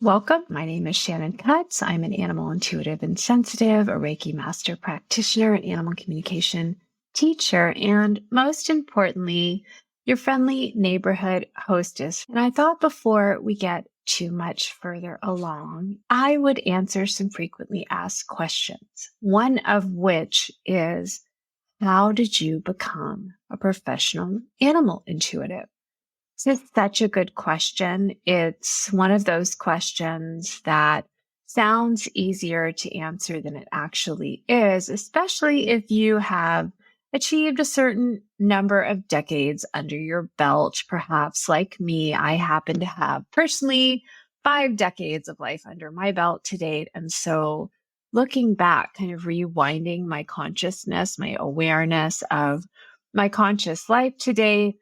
Welcome. My name is Shannon Cutts. I'm an animal intuitive and sensitive, a Reiki master practitioner, an animal communication teacher, and most importantly, your friendly neighborhood hostess. And I thought before we get too much further along, I would answer some frequently asked questions. One of which is, how did you become a professional animal intuitive? This is such a good question. It's one of those questions that sounds easier to answer than it actually is, especially if you have achieved a certain number of decades under your belt. Perhaps like me, I happen to have personally 5 decades of life under my belt to date. And so looking back, kind of rewinding my consciousness, my awareness of my conscious life today,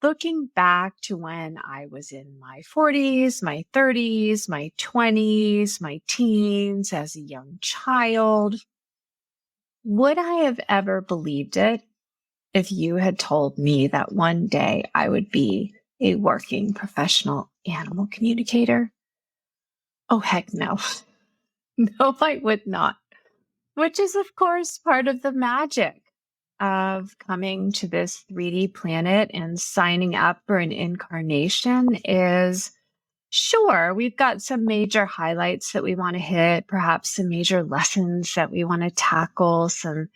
looking back to when I was in my 40s, my 30s, my 20s, my teens, as a young child, would I have ever believed it if you had told me that one day I would be a working professional animal communicator? Oh, heck no. No, I would not. Which is, of course, part of the magic of coming to this 3D planet and signing up for an incarnation is, sure, we've got some major highlights that we want to hit, perhaps some major lessons that we want to tackle, some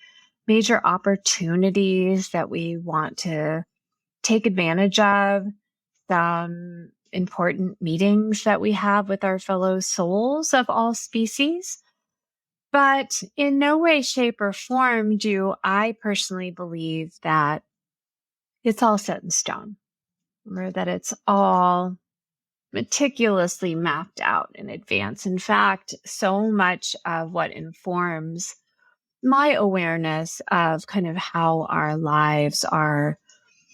major opportunities that we want to take advantage of, some important meetings that we have with our fellow souls of all species. But in no way, shape, or form do I personally believe that it's all set in stone, or that it's all meticulously mapped out in advance. In fact, so much of what informs my awareness of kind of how our lives are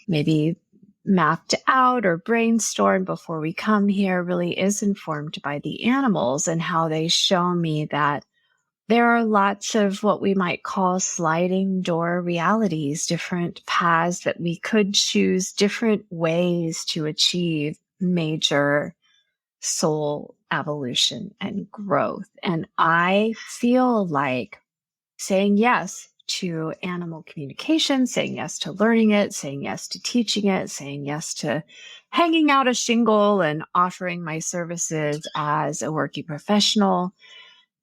maybe mapped out or brainstormed before we come here really is informed by the animals and how they show me that there are lots of what we might call sliding door realities, different paths that we could choose, different ways to achieve major soul evolution and growth. And I feel like saying yes to animal communication, saying yes to learning it, saying yes to teaching it, saying yes to hanging out a shingle and offering my services as a working professional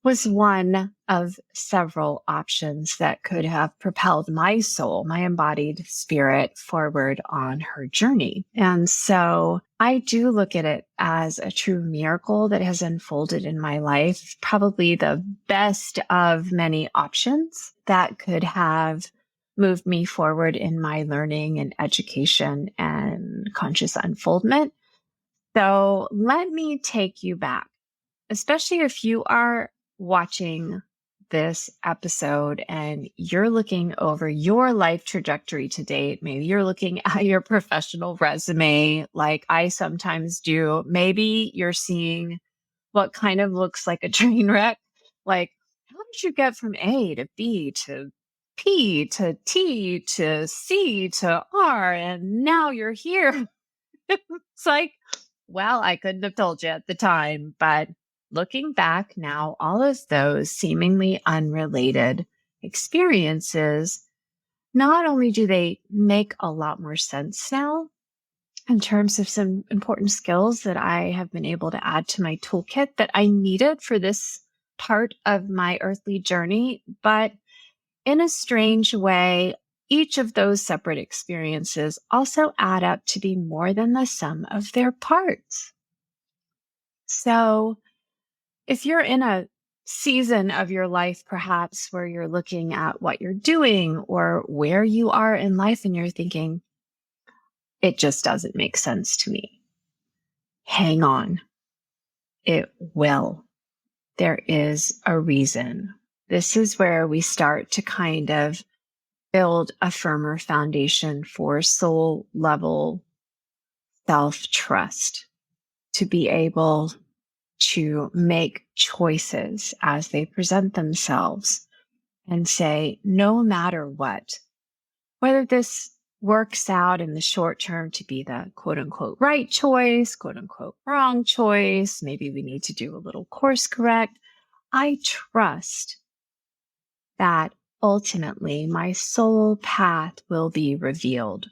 was one of several options that could have propelled my soul, my embodied spirit, forward on her journey. And so I do look at it as a true miracle that has unfolded in my life, probably the best of many options that could have moved me forward in my learning and education and conscious unfoldment. So let me take you back, especially if you are watching this episode and you're looking over your life trajectory to date. Maybe you're looking at your professional resume like I sometimes do. Maybe you're seeing what kind of looks like a train wreck. Like, how did you get from A to B to P to T to C to R? And now you're here. It's like, well, I couldn't have told you at the time, but looking back now, all of those seemingly unrelated experiences, not only do they make a lot more sense now in terms of some important skills that I have been able to add to my toolkit that I needed for this part of my earthly journey, but in a strange way, each of those separate experiences also add up to be more than the sum of their parts. So if you're in a season of your life, perhaps where you're looking at what you're doing or where you are in life and you're thinking, it just doesn't make sense to me. Hang on. It will. There is a reason. This is where we start to kind of build a firmer foundation for soul level self-trust to be able to make choices as they present themselves and say, no matter what, whether this works out in the short term to be the quote unquote right choice, quote unquote wrong choice. Maybe we need to do a little course correct. I trust that ultimately my soul path will be revealed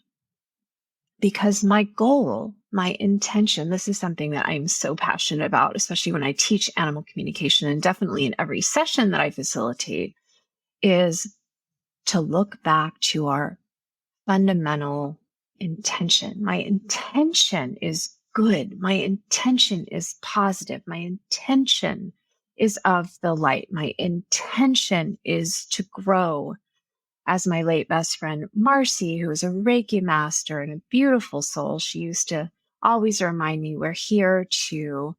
because my goal, my intention, this is something that I'm so passionate about, especially when I teach animal communication and definitely in every session that I facilitate, is to look back to our fundamental intention. My intention is good. My intention is positive. My intention is of the light. My intention is to grow. As my late best friend Marcy, who is a Reiki master and a beautiful soul, she used to always remind me we're here to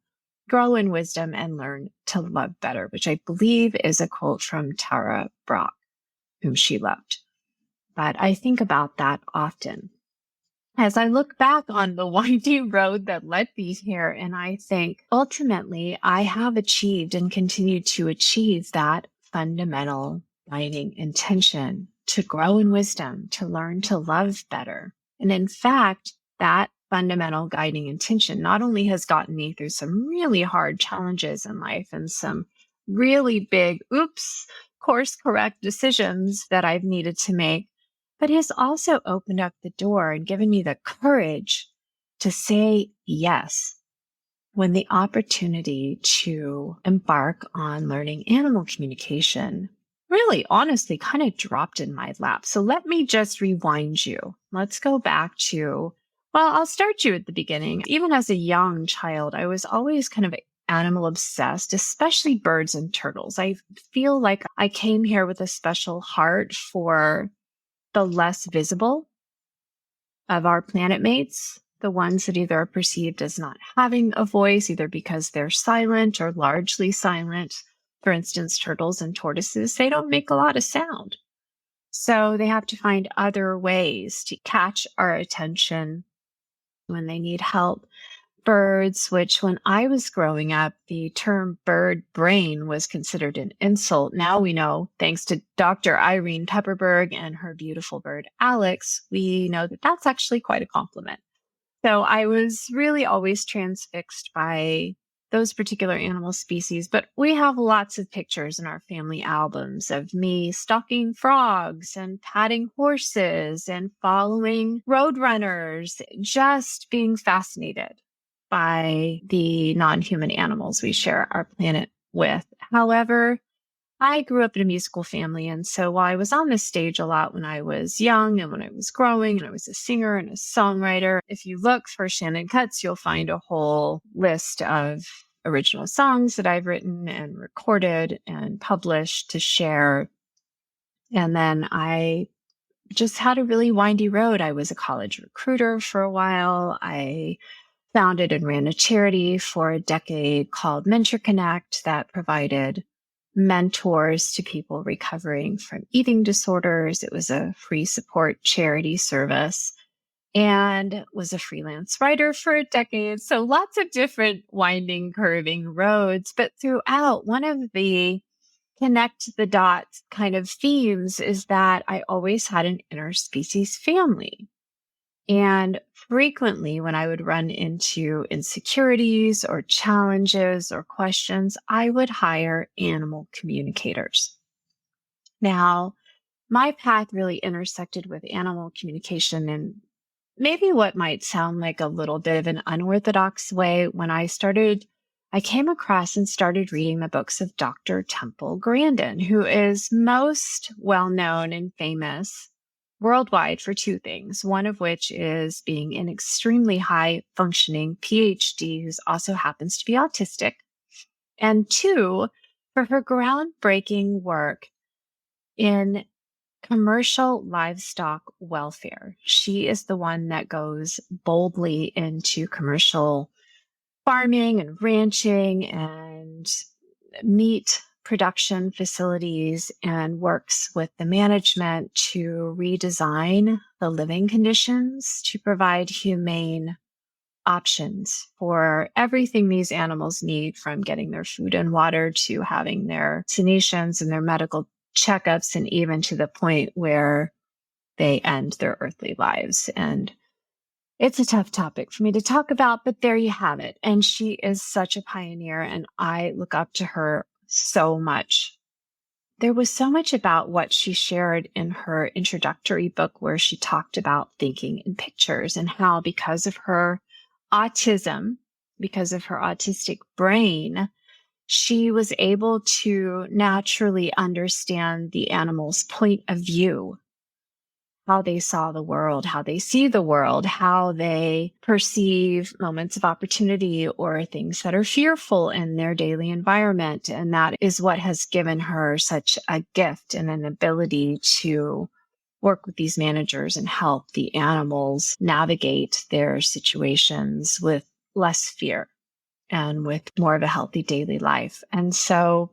grow in wisdom and learn to love better, which I believe is a quote from Tara Brach, whom she loved. But I think about that often as I look back on the winding road that led me here, and I think ultimately I have achieved and continue to achieve that fundamental guiding intention to grow in wisdom, to learn to love better. And in fact, that fundamental guiding intention not only has gotten me through some really hard challenges in life and some really big, course correct decisions that I've needed to make, but has also opened up the door and given me the courage to say yes when the opportunity to embark on learning animal communication really honestly kind of dropped in my lap. So let me just rewind you. Let's go back to, well, I'll start you at the beginning. Even as a young child, I was always kind of animal obsessed, especially birds and turtles. I feel like I came here with a special heart for the less visible of our planet mates, the ones that either are perceived as not having a voice, either because they're silent or largely silent. For instance, turtles and tortoises, they don't make a lot of sound. So they have to find other ways to catch our attention when they need help. Birds, which when I was growing up, the term bird brain was considered an insult. Now we know, thanks to Dr. Irene Pepperberg and her beautiful bird, Alex, we know that that's actually quite a compliment. So I was really always transfixed by those particular animal species, but we have lots of pictures in our family albums of me stalking frogs and patting horses and following roadrunners, just being fascinated by the non-human animals we share our planet with. However, I grew up in a musical family, and so while I was on the stage a lot when I was young and when I was growing, and I was a singer and a songwriter, if you look for Shannon Cutts, you'll find a whole list of original songs that I've written and recorded and published to share. And then I just had a really windy road. I was a college recruiter for a while. I founded and ran a charity for a decade called Mentor Connect that provided mentors to people recovering from eating disorders. It was a free support charity service and was a freelance writer for a decade. So lots of different winding, curving roads. But throughout, one of the connect the dots kind of themes is that I always had an interspecies family. And frequently, when I would run into insecurities or challenges or questions, I would hire animal communicators. Now, my path really intersected with animal communication in maybe what might sound like a little bit of an unorthodox way when I came across and started reading the books of Dr. Temple Grandin, who is most well known and famous worldwide for two things, one of which is being an extremely high functioning PhD who also happens to be autistic, and two, for her groundbreaking work in commercial livestock welfare. She is the one that goes boldly into commercial farming and ranching and meat production facilities and works with the management to redesign the living conditions to provide humane options for everything these animals need, from getting their food and water to having their vaccinations and their medical checkups, and even to the point where they end their earthly lives. And it's a tough topic for me to talk about, but there you have it. And she is such a pioneer, and I look up to her so much. There was so much about what she shared in her introductory book where she talked about thinking in pictures and how because of her autism, because of her autistic brain, she was able to naturally understand the animal's point of view, how they saw the world, how they see the world, how they perceive moments of opportunity or things that are fearful in their daily environment. And that is what has given her such a gift and an ability to work with these managers and help the animals navigate their situations with less fear and with more of a healthy daily life. And so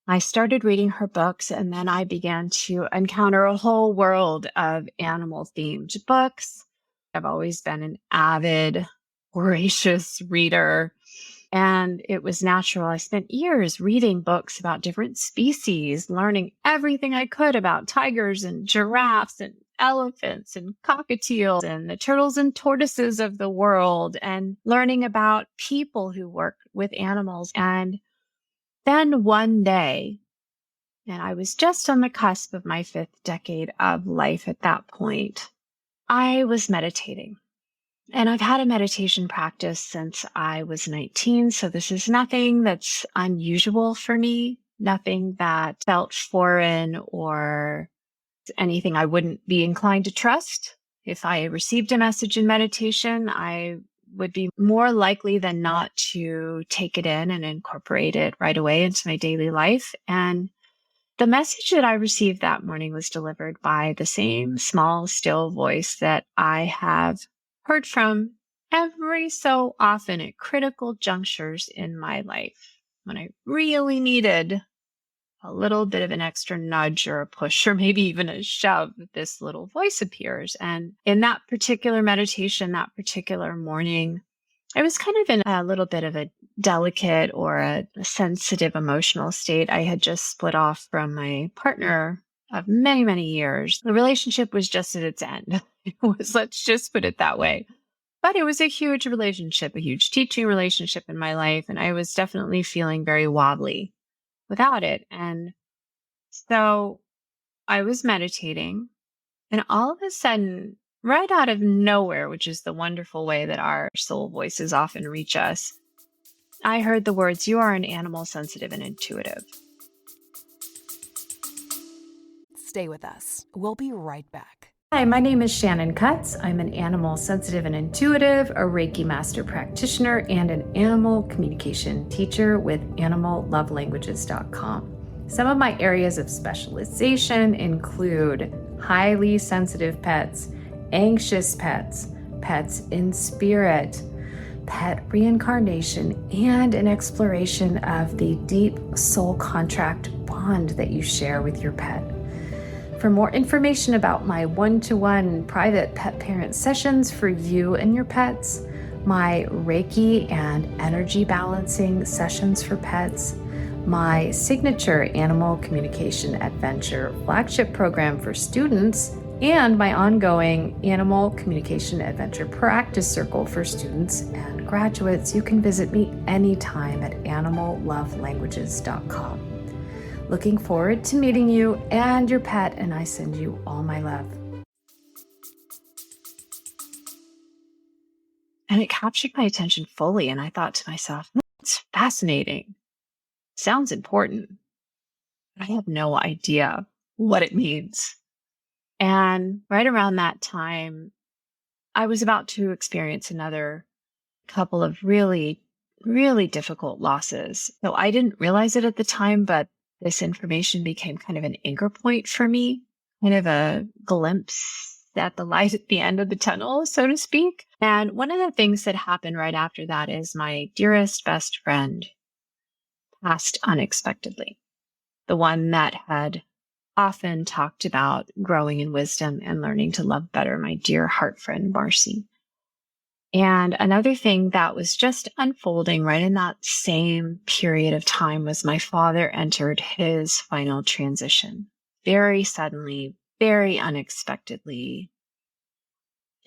I started reading her books, and then I began to encounter a whole world of animal themed books. I've always been an avid, voracious reader, and it was natural. I spent years reading books about different species, learning everything I could about tigers and giraffes and elephants and cockatiels and the turtles and tortoises of the world, and learning about people who work with animals. And then one day, and I was just on the cusp of my 5th decade of life at that point, I was meditating. And I've had a meditation practice since I was 19. So this is nothing that's unusual for me, nothing that felt foreign or anything I wouldn't be inclined to trust. If I received a message in meditation, I would be more likely than not to take it in and incorporate it right away into my daily life. And the message that I received that morning was delivered by the same small, still voice that I have heard from every so often at critical junctures in my life when I really needed a little bit of an extra nudge or a push or maybe even a shove. This little voice appears. And in that particular meditation, that particular morning, I was kind of in a little bit of a delicate or a sensitive emotional state. I had just split off from my partner of many, many years. The relationship was just at its end. It was, let's just put it that way. But it was a huge relationship, a huge teaching relationship in my life. And I was definitely feeling very wobbly without it. And so I was meditating, and all of a sudden, right out of nowhere, which is the wonderful way that our soul voices often reach us, I heard the words, "You are an animal, sensitive and intuitive." Stay with us. We'll be right back. Hi, my name is Shannon Cutts. I'm an animal sensitive and intuitive, a Reiki master practitioner, and an animal communication teacher with animallovelanguages.com. Some of my areas of specialization include highly sensitive pets, anxious pets, pets in spirit, pet reincarnation, and an exploration of the deep soul contract bond that you share with your pet. For more information about my one-to-one private pet parent sessions for you and your pets, my Reiki and energy balancing sessions for pets, my signature animal communication adventure flagship program for students, and my ongoing animal communication adventure practice circle for students and graduates, you can visit me anytime at animallovelanguages.com. Looking forward to meeting you and your pet, and I send you all my love. And it captured my attention fully, and I thought to myself, that's fascinating. Sounds important. But I have no idea what it means. And right around that time, I was about to experience another couple of really, really difficult losses. So I didn't realize it at the time, but this information became kind of an anchor point for me, kind of a glimpse at the light at the end of the tunnel, so to speak. And one of the things that happened right after that is my dearest best friend passed unexpectedly. The one that had often talked about growing in wisdom and learning to love better, my dear heart friend, Marcy. And another thing that was just unfolding right in that same period of time was my father entered his final transition very suddenly, very unexpectedly.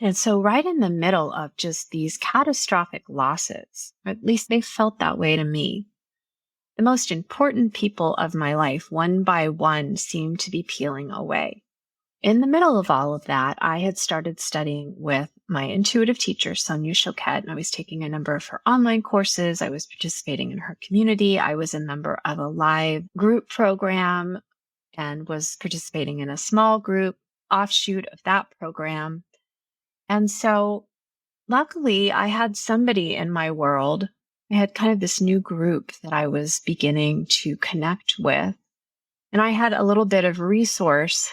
And so, right in the middle of just these catastrophic losses, or at least they felt that way to me, the most important people of my life, one by one, seemed to be peeling away. In the middle of all of that, I had started studying with my intuitive teacher, Sonia Choquette, and I was taking a number of her online courses. I was participating in her community. I was a member of a live group program and was participating in a small group offshoot of that program. And so, luckily, I had somebody in my world. I had kind of this new group that I was beginning to connect with. And I had a little bit of resource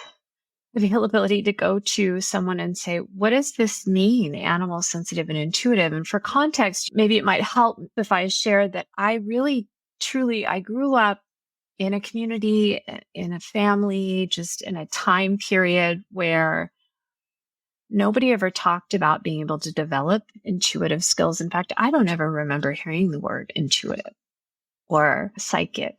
availability to go to someone and say, what does this mean, animal sensitive and intuitive? And for context, maybe it might help if I share that I really, truly, I grew up in a community, in a family, just in a time period where nobody ever talked about being able to develop intuitive skills. In fact, I don't ever remember hearing the word intuitive or psychic.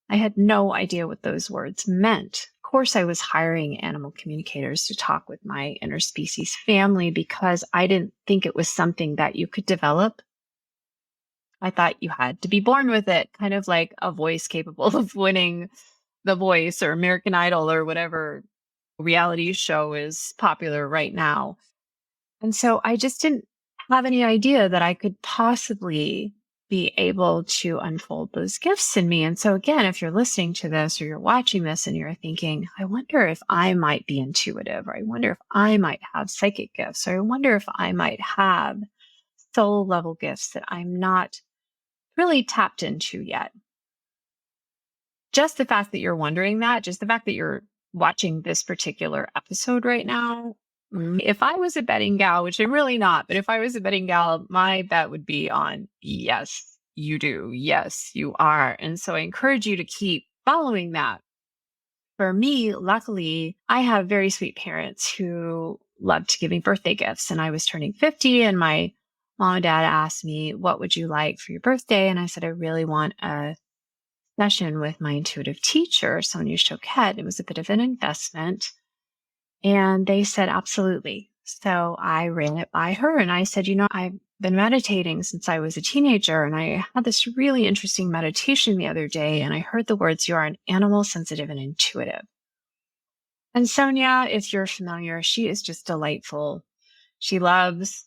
I had no idea what those words meant. Of course, I was hiring animal communicators to talk with my interspecies family because I didn't think it was something that you could develop. I thought you had to be born with it, kind of like a voice capable of winning The Voice or American Idol or whatever reality show is popular right now. And so I just didn't have any idea that I could possibly be able to unfold those gifts in me. And so, again, if you're listening to this or you're watching this and you're thinking, I wonder if I might be intuitive, or I wonder if I might have psychic gifts, or I wonder if I might have soul level gifts that I'm not really tapped into yet. Just the fact that you're wondering that, just the fact that you're watching this particular episode right now, if I was a betting gal, which I'm really not, but if I was a betting gal, my bet would be on yes, you do. Yes, you are. And so I encourage you to keep following that. For me, luckily, I have very sweet parents who loved giving birthday gifts. And I was turning 50, and my mom and dad asked me, what would you like for your birthday? And I said, I really want a session with my intuitive teacher, Sonia Choquette. It was a bit of an investment. And they said, absolutely. So I ran it by her and I said, I've been meditating since I was a teenager. And I had this really interesting meditation the other day. And I heard the words, you are an animal sensitive and intuitive. And Sonia, if you're familiar, she is just delightful. She loves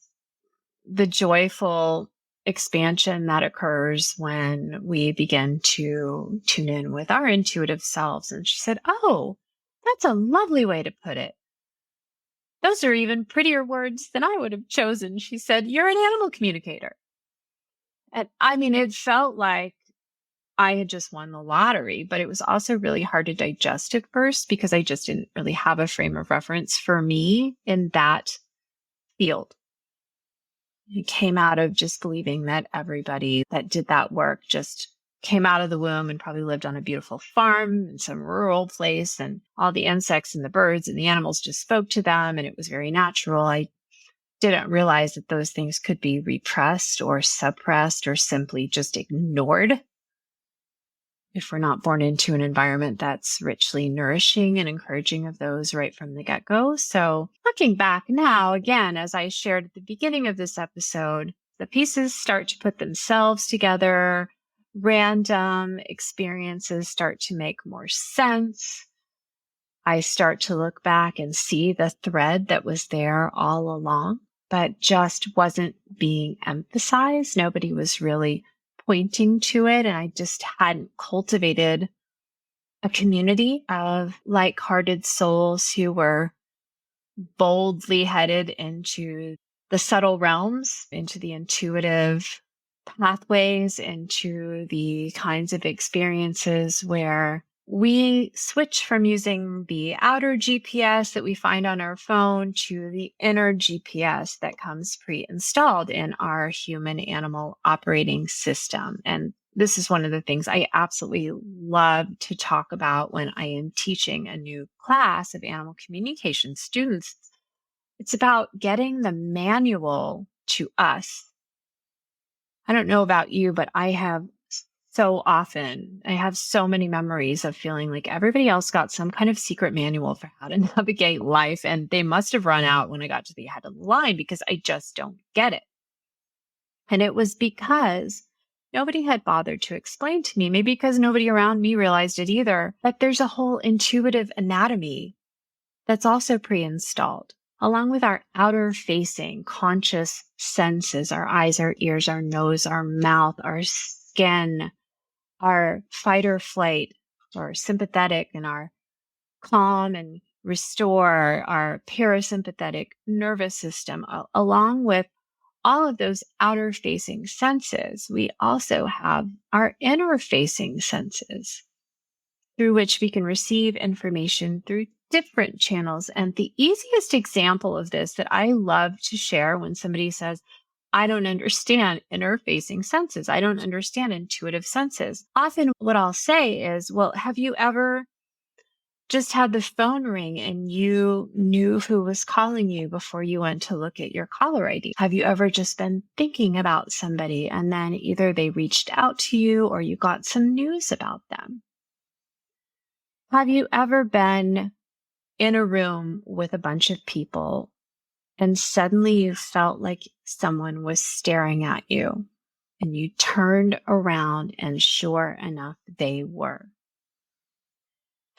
the joyful expansion that occurs when we begin to tune in with our intuitive selves. And she said, oh, that's a lovely way to put it. Those are even prettier words than I would have chosen. She said, you're an animal communicator. And I mean, it felt like I had just won the lottery, but it was also really hard to digest at first because I just didn't really have a frame of reference for me in that field. It came out of just believing that everybody that did that work just came out of the womb and probably lived on a beautiful farm in some rural place, and all the insects and the birds and the animals just spoke to them, and it was very natural. I didn't realize that those things could be repressed or suppressed or simply just ignored if we're not born into an environment that's richly nourishing and encouraging of those right from the get-go. So looking back now, again, as I shared at the beginning of this episode, the pieces start to put themselves together. Random experiences start to make more sense. I start to look back and see the thread that was there all along, but just wasn't being emphasized. Nobody was really pointing to it. And I just hadn't cultivated a community of like-hearted souls who were boldly headed into the subtle realms, into the intuitive pathways, into the kinds of experiences where we switch from using the outer GPS that we find on our phone to the inner GPS that comes pre-installed in our human animal operating system. And this is one of the things I absolutely love to talk about when I am teaching a new class of animal communication students. It's about getting the manual to us. I don't know about you, but I have So often, I have so many memories of feeling like everybody else got some kind of secret manual for how to navigate life, and they must have run out when I got to the head of the line because I just don't get it. And it was because nobody had bothered to explain to me, maybe because nobody around me realized it either, that there's a whole intuitive anatomy that's also pre-installed, along with our outer facing conscious senses, our eyes, our ears, our nose, our mouth, our skin, our fight or flight or sympathetic, and our calm and restore, our parasympathetic nervous system, along with all of those outer facing senses. We also have our inner facing senses through which we can receive information through different channels. And the easiest example of this that I love to share when somebody says, I don't understand inner facing senses, I don't understand intuitive senses. Often what I'll say is, well, have you ever just had the phone ring and you knew who was calling you before you went to look at your caller ID? Have you ever just been thinking about somebody and then either they reached out to you or you got some news about them? Have you ever been in a room with a bunch of people and suddenly you felt like someone was staring at you and you turned around and sure enough, they were?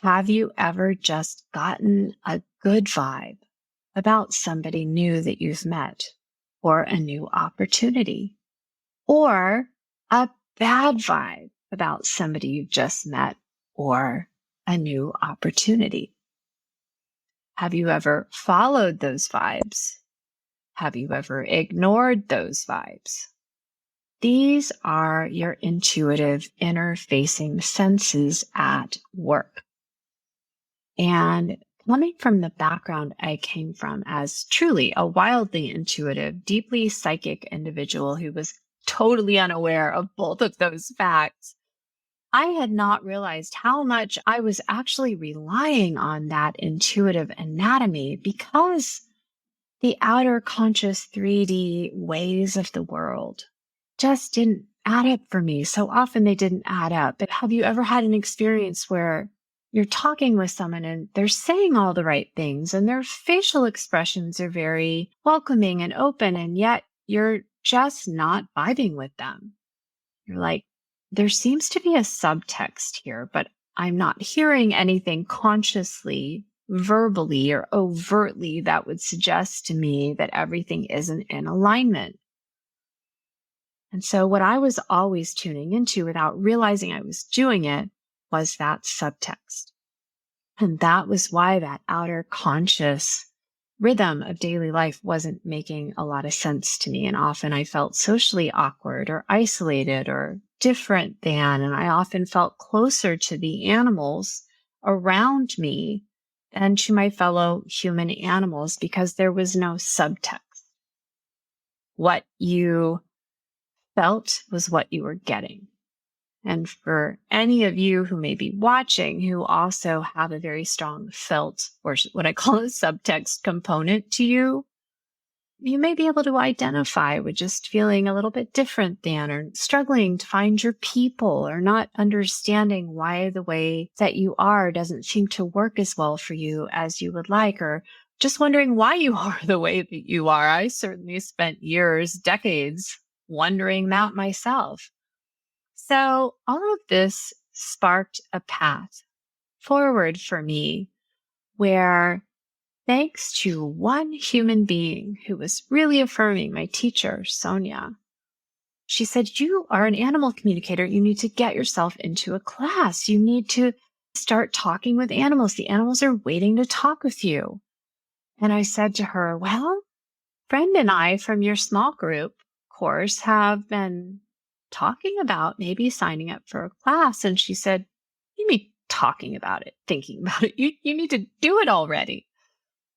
Have you ever just gotten a good vibe about somebody new that you've met or a new opportunity, or a bad vibe about somebody you've just met or a new opportunity? Have you ever followed those vibes? Have you ever ignored those vibes? These are your intuitive inner facing senses at work. And coming from the background I came from as truly a wildly intuitive, deeply psychic individual who was totally unaware of both of those facts, I had not realized how much I was actually relying on that intuitive anatomy because the outer conscious 3D ways of the world just didn't add up for me. So often they didn't add up. But have you ever had an experience where you're talking with someone and they're saying all the right things and their facial expressions are very welcoming and open, and yet you're just not vibing with them? You're like, there seems to be a subtext here, but I'm not hearing anything consciously, verbally, or overtly that would suggest to me that everything isn't in alignment. And so what I was always tuning into without realizing I was doing it was that subtext. And that was why that outer conscious rhythm of daily life wasn't making a lot of sense to me. And often I felt socially awkward or isolated or different than, and I often felt closer to the animals around me than to my fellow human animals because there was no subtext. What you felt was what you were getting. And for any of you who may be watching who also have a very strong felt, or what I call a subtext component to you, you may be able to identify with just feeling a little bit different than, or struggling to find your people, or not understanding why the way that you are doesn't seem to work as well for you as you would like, or just wondering why you are the way that you are. I certainly spent years, decades wondering that myself. So all of this sparked a path forward for me where, thanks to one human being who was really affirming, my teacher, Sonia, she said, you are an animal communicator. You need to get yourself into a class. You need to start talking with animals. The animals are waiting to talk with you. And I said to her, well, friend and I from your small group course have been talking about maybe signing up for a class. And she said, you mean talking about it, thinking about it? You need to do it already.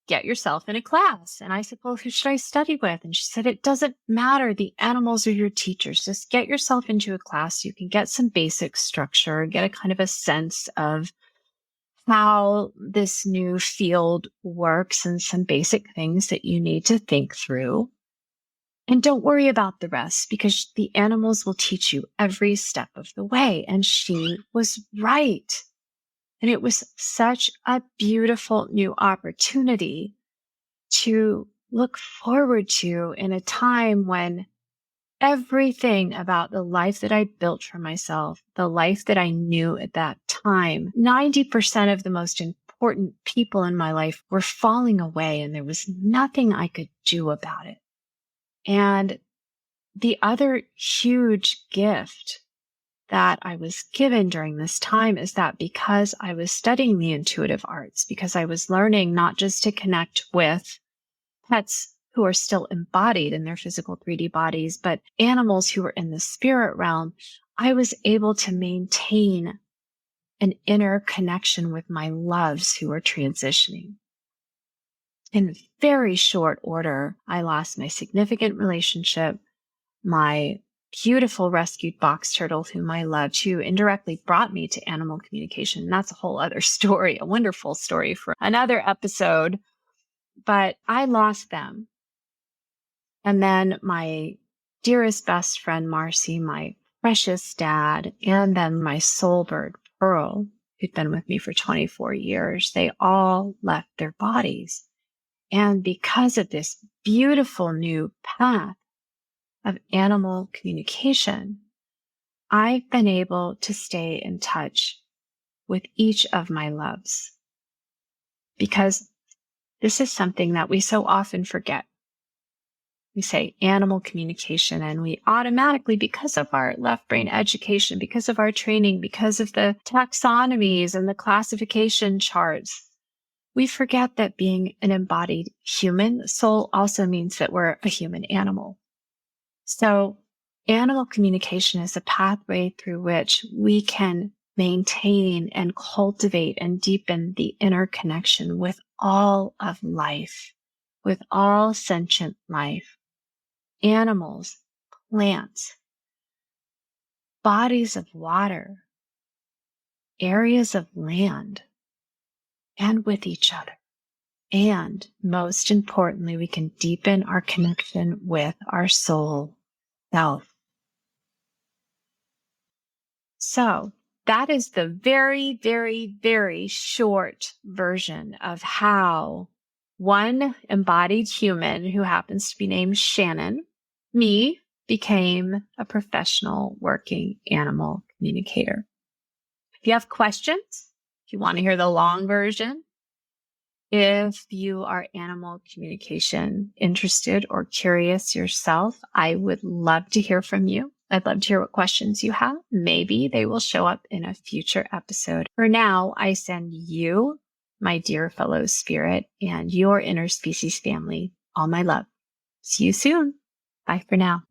Get yourself in a class. And I said, well, who should I study with? And she said, it doesn't matter. The animals are your teachers. Just get yourself into a class. You can get some basic structure, get a kind of a sense of how this new field works and some basic things that you need to think through. And don't worry about the rest because the animals will teach you every step of the way. And she was right. And it was such a beautiful new opportunity to look forward to in a time when everything about the life that I built for myself, the life that I knew at that time, 90% of the most important people in my life were falling away and there was nothing I could do about it. And the other huge gift that I was given during this time is that because I was studying the intuitive arts, because I was learning not just to connect with pets who are still embodied in their physical 3D bodies, but animals who are in the spirit realm, I was able to maintain an inner connection with my loves who are transitioning. In very short order, I lost my significant relationship, my beautiful rescued box turtle whom I loved, who indirectly brought me to animal communication. And that's a whole other story, a wonderful story for another episode. But I lost them. And then my dearest best friend, Marcy, my precious dad, and then my soul bird, Pearl, who'd been with me for 24 years, they all left their bodies. And because of this beautiful new path of animal communication, I've been able to stay in touch with each of my loves because this is something that we so often forget. We say animal communication and we automatically, because of our left brain education, because of our training, because of the taxonomies and the classification charts, we forget that being an embodied human soul also means that we're a human animal. So animal communication is a pathway through which we can maintain and cultivate and deepen the inner connection with all of life, with all sentient life, animals, plants, bodies of water, areas of land, and with each other. And most importantly, we can deepen our connection with our soul self. So that is the very, very, very short version of how one embodied human who happens to be named Shannon, me, became a professional working animal communicator. If you have questions, if you want to hear the long version, if you are animal communication interested or curious yourself, I would love to hear from you. I'd love to hear what questions you have. Maybe they will show up in a future episode. For now, I send you, my dear fellow spirit, and your interspecies family all my love. See you soon. Bye for now.